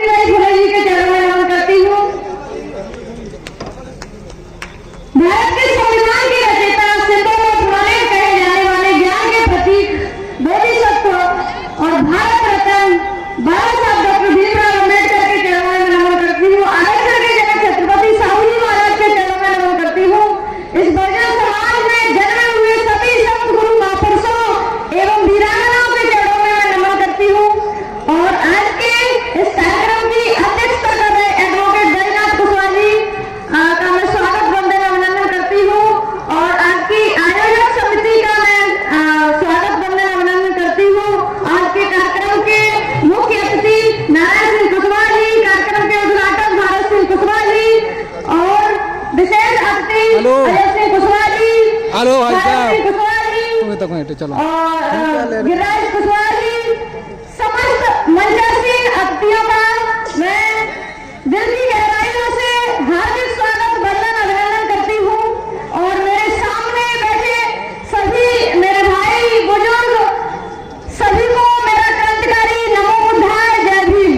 सावित्रीबाई फुले जी के चरणों में नमन करती हूँ। भारत के संविधान के रचयिता, सिद्धों में पुराने कहे जाने वाले ज्ञान के प्रतीक बोधिसत्व और भारत रत्न बाबा साहब डॉक्टर भीमराव अम्बेडकर के चरणों में नमन करती हूँ। आरक्षण के जनक छत्रपति साहूजी महाराज के चरणों में नमन करती हूँ। इस बहुजन समाज में जन्मे हुए सभी संत गुरु महापुरुषों एवं वीरांगनाओं के चरणों में मैं नमन करती हूँ। और आज के इस कार्यक्रम की अध्यक्षता कर रहे एडवोकेट बैजनाथ कुशवाहा जी का मैं स्वागत वंदन अभिनंदन करती हूँ। और आज की आयोजक समिति का मैं स्वागत वंदन अभिनंदन करती हूँ। आज के कार्यक्रम के मुख्य अतिथि नारायण सिंह कुशवाहा जी, कार्यक्रम के उद्घाटक भारत सिंह कुशवाहा जी और विशेष अतिथि अजय सिंह कुशवाहा जी, हेलो भाई साहब, कुशवाहा जी चलो और गिरिराज कुशवाहा जी, समस्त मंचासीन अतिथियों का मैं दिल की गहराइयों से हार्दिक स्वागत वंदन अभिनंदन करती हूँ। और मेरे सामने बैठे सभी मेरे भाई बुजुर्ग सभी को मेरा क्रांतिकारी नमो बुद्धाय, जय भीम।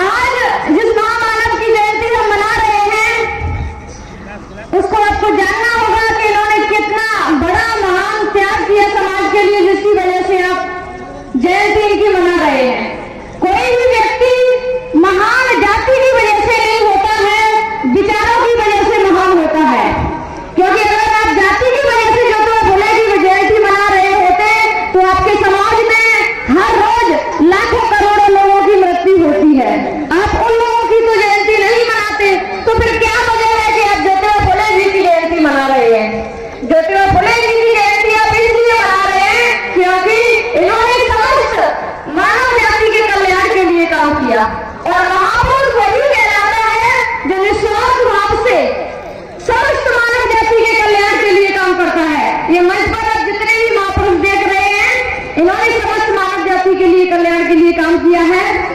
आज जिस महामानव की जयंती हम मना रहे हैं उसको आपको जानना होगा कि इन्होंने कितना बड़ा महान त्याग किया समाज के लिए, जिसकी वजह से आप जयंती इनकी मना रहे हैं। कोई भी व्यक्ति महान जाति की वजह से नहीं होता है, विचारों की वजह से महान होता है। क्योंकि अगर आप जाति की वजह से ज्योतिबा फुले की जयंती मना रहे होते तो आपके समाज में हर रोज लाखों करोड़ों लोगों की मृत्यु होती है। आप उन लोगों की तो जयंती नहीं मनाते, तो फिर क्या वजह है कि आप ज्योतिबा फुले जी की जयंती मना रहे हैं? ज्योतिबा फुले जी की जयंती आप इसलिए मना रहे हैं क्योंकि इन्होंने समस्त मानव जाति के कल्याण के लिए काम किया। और महापुरुष वही कहलाता है जो निस्वार्थ भाव से समस्त मानव जाति के कल्याण के लिए काम करता है। ये मंच पर आप जितने भी महापुरुष देख रहे हैं, इन्होंने समस्त मानव जाति के लिए कल्याण के लिए काम किया है।